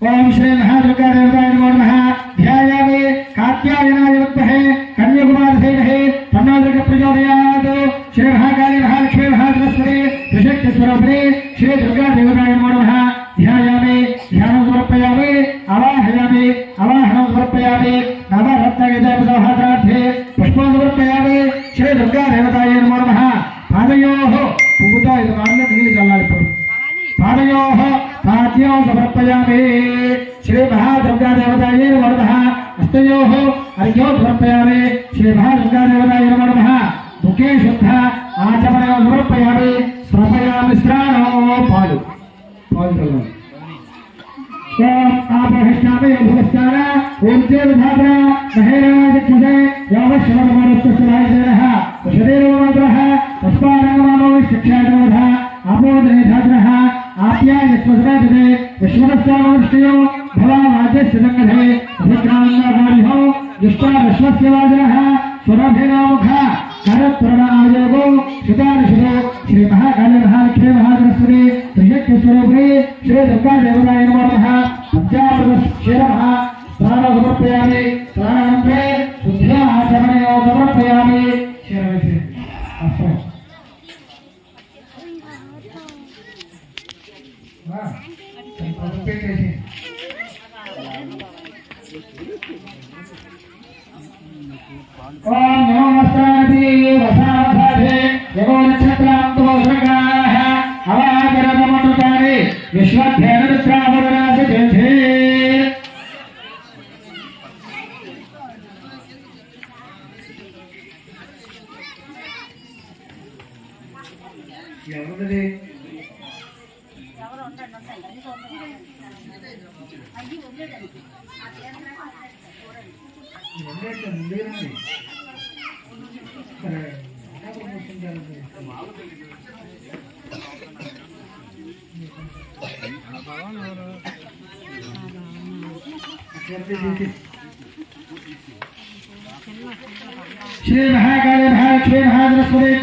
ओम श्री महादुर्गा देवताय नमो नमः। ध्यायामि कात्यायनाय विद्महे कन्याकुमारधीमहि तन्नो दुर्गा प्रचोदयात्। श्री महाकाली महालक्ष्मी महासरस्वती त्रिशक्ति स्वरूपिणी श्री दुर्गा देवताय नमो नमः। ध्यायामि ध्यानं समर्पयामि आवाहयामि आवाहनं समर्पयामि नवरत्नगजपसहस्रार्थे पुष्पं समर्पयामि। श्री दुर्गा देवताय नमो नमः। पादयोः पूजा इद मार्ग नीलि चल्लाలి ఇప్పుడు पादयोः पाद्यों समर्पयामि। श्री महादुर्गा देवताय नमो नमः। हस्तयोः अर्घ्यों समर्पयामि। श्री महादुर्गा देवताय नमो नमः। मुखे शुद्ध आचमनयों समर्पयामि। समर्पयामि स्नानो पालु पालु ओम आपहिष्ठामि भुवस्तान ओम देवधात्रा महेराज क्षुदे यावश्यवनमनस्तस्वायजनः शरीरमात्रः तस्मारङ्गमानो शिक्षादोधा आपोदने धात्रः आप्यायस्वसराजने विश्वरस्यामनुष्ठयो भवावाजस्यदङ्गधे विक्रान्ताकारिहो दुष्टारश्वस्य वाजनः स्वरभेनामुखा करत्प्रणआयोगो सुतारशुदो श्री महाकाली महालक्ष्मी महासरस्वती त्रिशक्ति स्वरूपिणी श्री दुर्गा देवताय नमो नमः। पंचामृत क्षीरः स्नानं समर्पयामि। स्नानानन्तरे शुद्ध्या आचमनयोः समर्पयामि। ओम नमो नमस्ते वसावधाधे यगो नक्षत्रांतो सर्गाः अवाचरतमनुतानि विश्वध्येनरुद्रावरराजते ఎవరుది श्री महाकाली महालक्ष्मी महासरस्वती